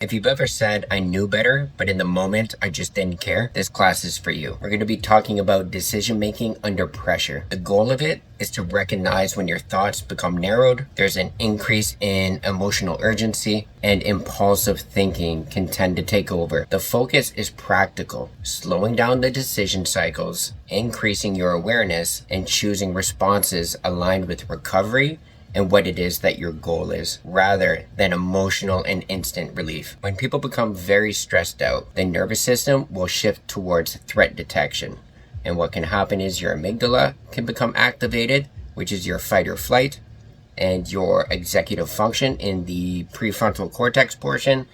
If you've ever said, I knew better, but in the moment, I just didn't care, this class is for you. We're going to be talking about decision making under pressure. The goal of it is to recognize when your thoughts become narrowed, there's an increase in emotional urgency, and impulsive thinking can tend to take over. The focus is practical, slowing down the decision cycles, increasing your awareness, and choosing responses aligned with recovery and what it is that your goal is, rather than emotional and instant relief. When people become very stressed out, the nervous system will shift towards threat detection. And what can happen is your amygdala can become activated, which is your fight or flight, and your executive function in the prefrontal cortex portion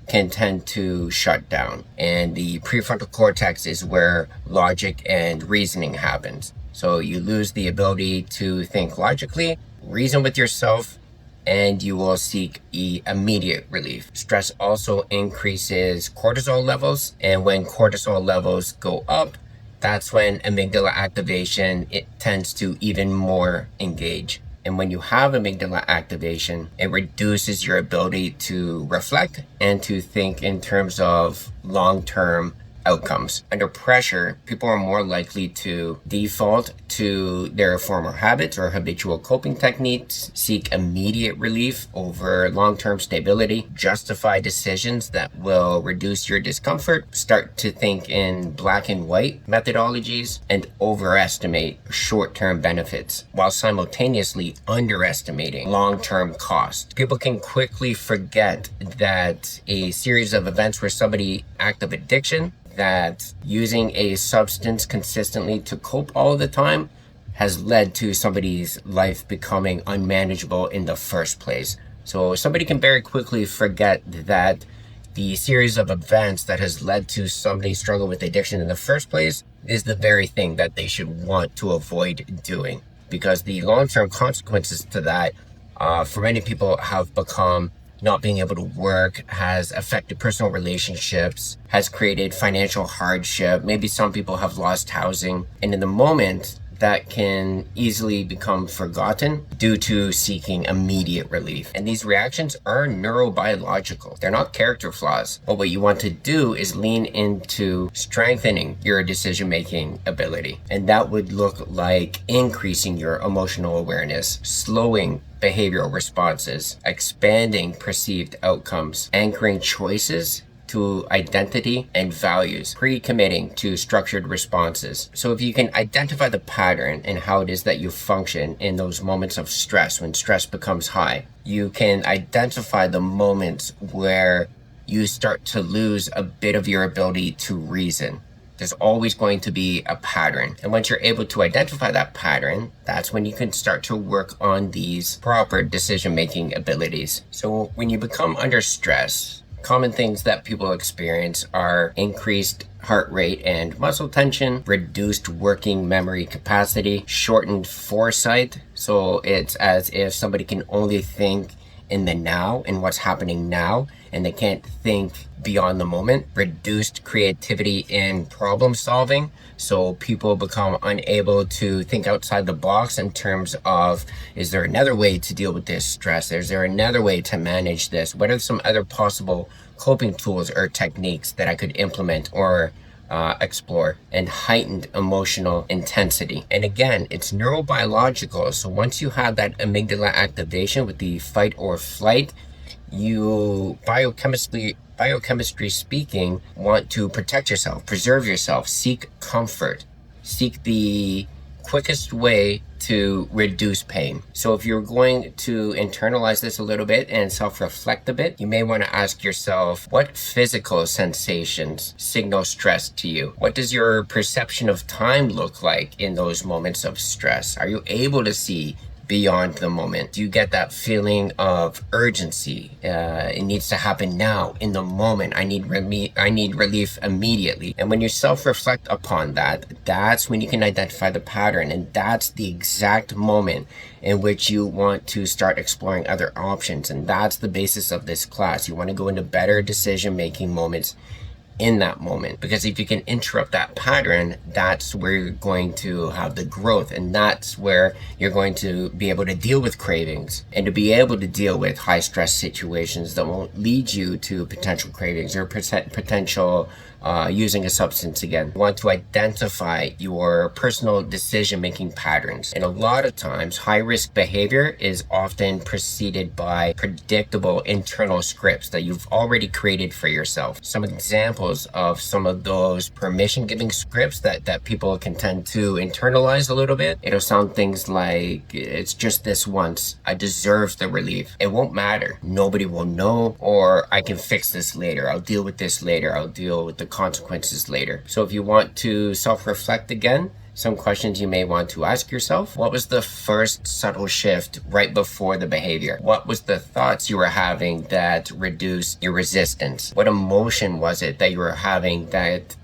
can tend to shut down. And the prefrontal cortex is where logic and reasoning happens. So you lose the ability to think logically, reason with yourself, and you will seek immediate relief. Stress also increases cortisol levels, and when cortisol levels go up, that's when amygdala activation, it tends to even more engage. And when you have amygdala activation, it reduces your ability to reflect and to think in terms of long-term outcomes. Under pressure, people are more likely to default to their former habits or habitual coping techniques, seek immediate relief over long-term stability, justify decisions that will reduce your discomfort, start to think in black and white methodologies, and overestimate short-term benefits while simultaneously underestimating long-term costs. People can quickly forget that a series of events where somebody active addiction, that using a substance consistently to cope all the time has led to somebody's life becoming unmanageable in the first place. So somebody can very quickly forget that the series of events that has led to somebody struggle with addiction in the first place is the very thing that they should want to avoid doing, because the long-term consequences to that for many people have become not being able to work, has affected personal relationships, has created financial hardship. Maybe some people have lost housing. And in the moment, that can easily become forgotten due to seeking immediate relief. And these reactions are neurobiological. They're not character flaws. But what you want to do is lean into strengthening your decision-making ability. And that would look like increasing your emotional awareness, slowing behavioral responses, expanding perceived outcomes, anchoring choices to identity and values, pre-committing to structured responses. So if you can identify the pattern and how it is that you function in those moments of stress, when stress becomes high, you can identify the moments where you start to lose a bit of your ability to reason. There's always going to be a pattern. And once you're able to identify that pattern, that's when you can start to work on these proper decision-making abilities. So when you become under stress, common things that people experience are increased heart rate and muscle tension, reduced working memory capacity, shortened foresight. So it's as if somebody can only think in the now and what's happening now, and they can't think beyond the moment. Reduced creativity in problem solving. So people become unable to think outside the box in terms of, is there another way to deal with this stress? Is there another way to manage this? What are some other possible coping tools or techniques that I could implement or explore? And heightened emotional intensity. And again, it's neurobiological. So once you have that amygdala activation with the fight or flight, you biochemistry speaking, want to protect yourself, preserve yourself, seek comfort, seek the quickest way to reduce pain. So if you're going to internalize this a little bit and self-reflect a bit, you may want to ask yourself, what physical sensations signal stress to you? What does your perception of time look like in those moments of stress? Are you able to see beyond the moment? Do you get that feeling of urgency? It needs to happen now, in the moment. I need relief immediately. And when you self-reflect upon that, that's when you can identify the pattern, and that's the exact moment in which you want to start exploring other options. And that's the basis of this class. You want to go into better decision-making moments in that moment. Because if you can interrupt that pattern, that's where you're going to have the growth, and that's where you're going to be able to deal with cravings and to be able to deal with high stress situations that won't lead you to potential cravings or potential using a substance again. You want to identify your personal decision-making patterns. And a lot of times, high-risk behavior is often preceded by predictable internal scripts that you've already created for yourself. Some examples of some of those permission-giving scripts that people can tend to internalize a little bit. It'll sound things like, it's just this once. I deserve the relief. It won't matter. Nobody will know, or I can fix this later. I'll deal with this later. I'll deal with the consequences later. So if you want to self-reflect again, some questions you may want to ask yourself. What was the first subtle shift right before the behavior? What was the thoughts you were having that reduced your resistance? What emotion was it that you were having that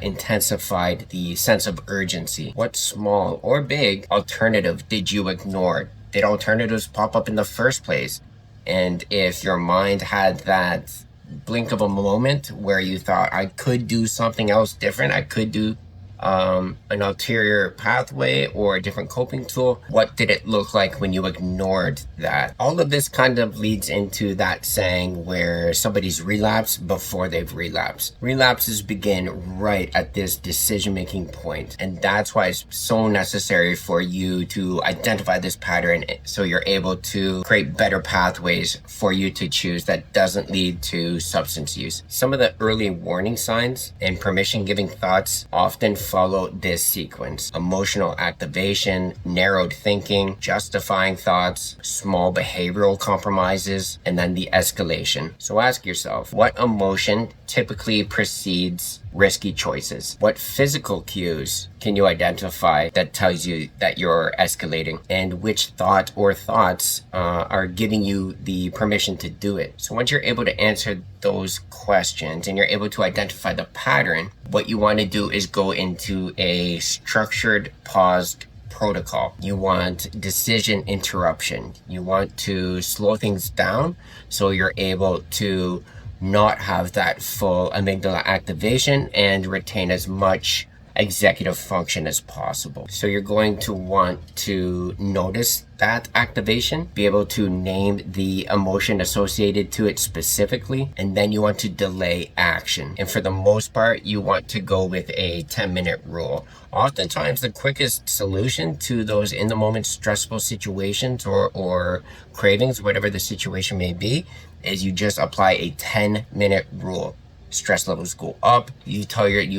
intensified the sense of urgency? What small or big alternative did you ignore? Did alternatives pop up in the first place? And if your mind had that blink of a moment where you thought, I could do something else different, I could do an ulterior pathway or a different coping tool, what did it look like when you ignored that? All of this kind of leads into that saying where somebody's relapsed before they've relapsed. Relapses begin right at this decision-making point, and that's why it's so necessary for you to identify this pattern so you're able to create better pathways for you to choose that doesn't lead to substance use. Some of the early warning signs and permission-giving thoughts often follow this sequence: emotional activation, narrowed thinking, justifying thoughts, small behavioral compromises, and then the escalation. So ask yourself, what emotion typically precedes risky choices? What physical cues can you identify that tells you that you're escalating? And which thought or thoughts are giving you the permission to do it? So once you're able to answer those questions and you're able to identify the pattern, what you want to do is go into a structured, paused protocol. You want decision interruption. You want to slow things down so you're able to not have that full amygdala activation and retain as much executive function as possible. So you're going to want to notice that activation, be able to name the emotion associated to it specifically, and then you want to delay action. And for the most part, you want to go with a 10-minute rule. Oftentimes, the quickest solution to those in-the-moment stressful situations or cravings, whatever the situation may be, is you just apply a 10-minute rule. Stress levels go up, you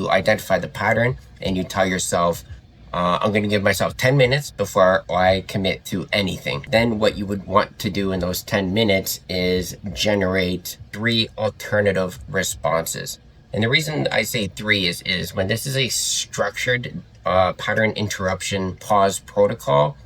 identify the pattern, and you tell yourself, I'm going to give myself 10 minutes before I commit to anything. Then what you would want to do in those 10 minutes is generate 3 alternative responses. And the reason I say 3 is when this is a structured pattern interruption pause protocol,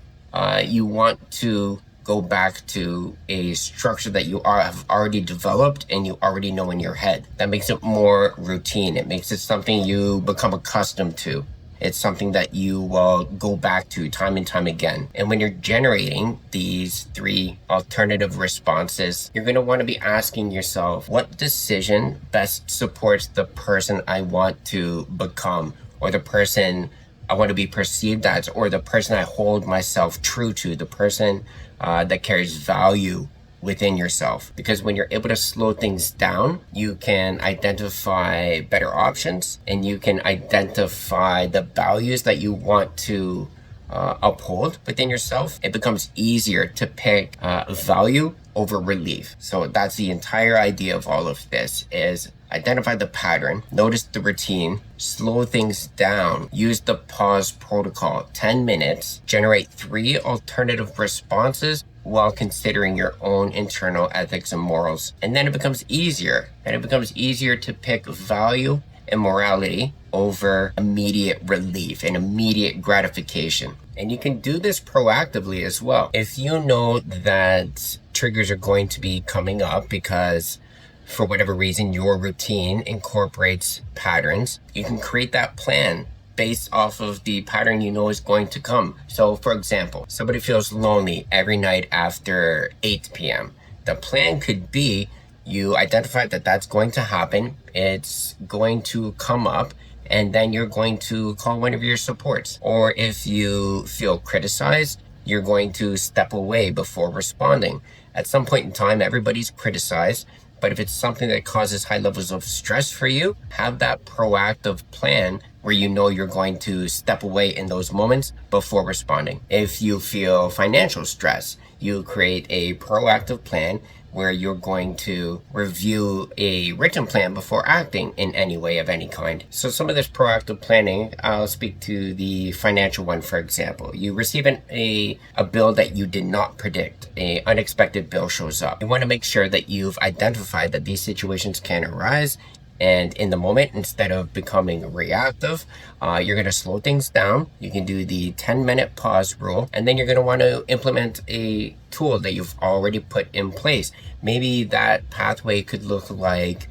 you want to go back to a structure that you have already developed and you already know in your head. That makes it more routine. It makes it something you become accustomed to. It's something that you will go back to time and time again. And when you're generating these 3 alternative responses, you're going to want to be asking yourself, what decision best supports the person I want to become, or the person I want to be perceived as, or the person I hold myself true to, the person that carries value within yourself. Because when you're able to slow things down, you can identify better options and you can identify the values that you want to uphold within yourself. It becomes easier to pick value over relief. So that's the entire idea of all of this, is identify the pattern, notice the routine, slow things down, use the pause protocol, 10 minutes, generate 3 alternative responses while considering your own internal ethics and morals. And then it becomes easier, to pick value and morality over immediate relief and immediate gratification. And you can do this proactively as well. If you know that triggers are going to be coming up because for whatever reason your routine incorporates patterns, you can create that plan based off of the pattern you know is going to come. So for example, somebody feels lonely every night after 8 p.m. The plan could be You identify that that's going to happen. It's going to come up, and then you're going to call one of your supports. Or if you feel criticized, you're going to step away before responding. At some point in time, everybody's criticized, but if it's something that causes high levels of stress for you, have that proactive plan where you know you're going to step away in those moments before responding. If you feel financial stress, you create a proactive plan where you're going to review a written plan before acting in any way of any kind. So some of this proactive planning, I'll speak to the financial one, for example. You receive a bill that you did not predict. An unexpected bill shows up. You want to make sure that you've identified that these situations can arise, and in the moment, instead of becoming reactive, you're going to slow things down. You can do the 10-minute pause rule, and then you're going to want to implement a tool that you've already put in place. Maybe that pathway could look like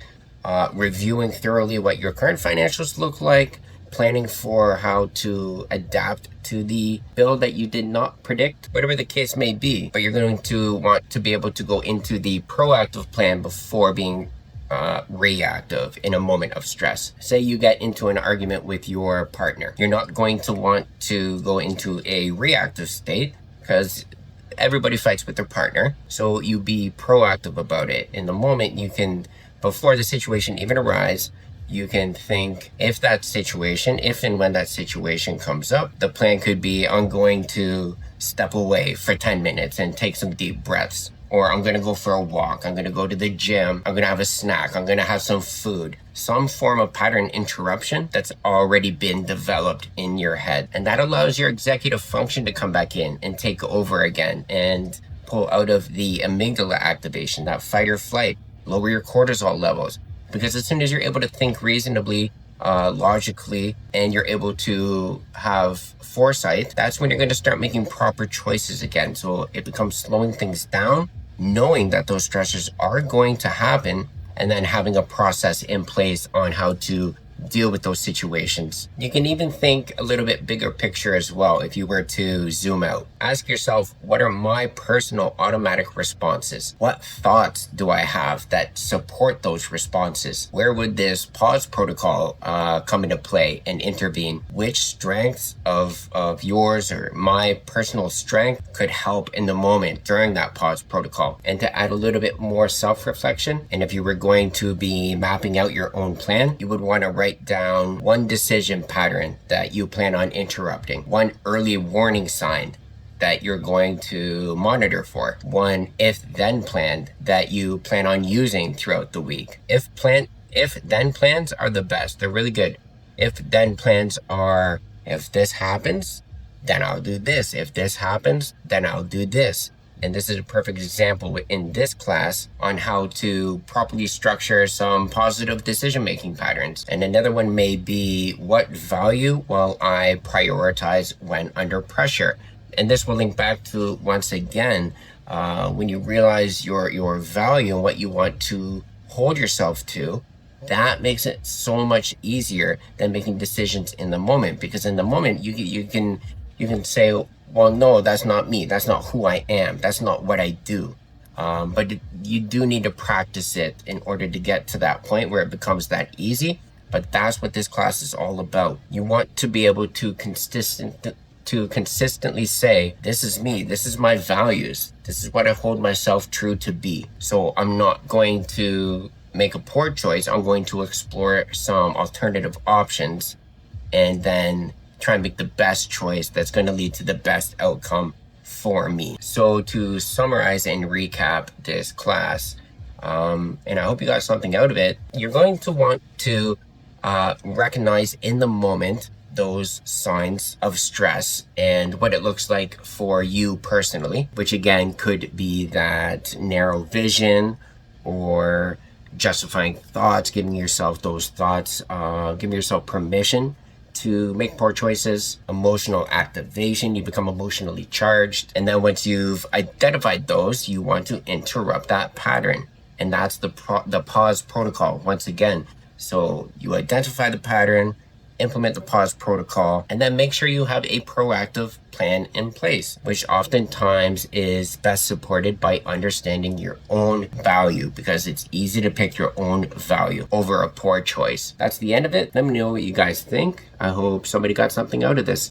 reviewing thoroughly what your current financials look like, planning for how to adapt to the bill that you did not predict, whatever the case may be. But you're going to want to be able to go into the proactive plan before being reactive in a moment of stress. Say you get into an argument with your partner. You're not going to want to go into a reactive state because everybody fights with their partner. So you be proactive about it. In the moment, you can, before the situation even arises, you can think if and when that situation comes up, the plan could be, I'm going to step away for 10 minutes and take some deep breaths. Or I'm going to go for a walk. I'm going to go to the gym. I'm going to have a snack. I'm going to have some food. Some form of pattern interruption that's already been developed in your head. And that allows your executive function to come back in and take over again and pull out of the amygdala activation, that fight or flight, lower your cortisol levels. Because as soon as you're able to think reasonably, logically, and you're able to have foresight, that's when you're going to start making proper choices again. So it becomes slowing things down, knowing that those stressors are going to happen, and then having a process in place on how to deal with those situations. You can even think a little bit bigger picture as well. If you were to zoom out, ask yourself, what are my personal automatic responses? What thoughts do I have that support those responses? Where would this pause protocol come into play and intervene? Which strengths of yours or my personal strength could help in the moment during that pause protocol? And to add a little bit more self-reflection, and if you were going to be mapping out your own plan, you would want to write down one decision pattern that you plan on interrupting, one early warning sign that you're going to monitor for, one if-then plan that you plan on using throughout the week. If-then plans are the best. They're really good. If-then plans are, if this happens, then I'll do this. If this happens, then I'll do this. And this is a perfect example in this class on how to properly structure some positive decision-making patterns. And another one may be, what value will I prioritize when under pressure? And this will link back to, once again, when you realize your value and what you want to hold yourself to, that makes it so much easier than making decisions in the moment. Because in the moment, you can say, well, no, that's not me. That's not who I am. That's not what I do. But you do need to practice it in order to get to that point where it becomes that easy. But that's what this class is all about. You want to be able to consistently say, this is me. This is my values. This is what I hold myself true to be. So I'm not going to make a poor choice. I'm going to explore some alternative options and then try and make the best choice that's going to lead to the best outcome for me. So to summarize and recap this class, and I hope you got something out of it, you're going to want to recognize in the moment those signs of stress and what it looks like for you personally, which again could be that narrow vision or justifying thoughts, giving yourself those thoughts, giving yourself permission to make poor choices, emotional activation, you become emotionally charged. And then once you've identified those, you want to interrupt that pattern. And that's the pause protocol once again. So you identify the pattern, implement the pause protocol, and then make sure you have a proactive plan in place, which oftentimes is best supported by understanding your own value, because it's easy to pick your own value over a poor choice. That's the end of it. Let me know what you guys think. I hope somebody got something out of this.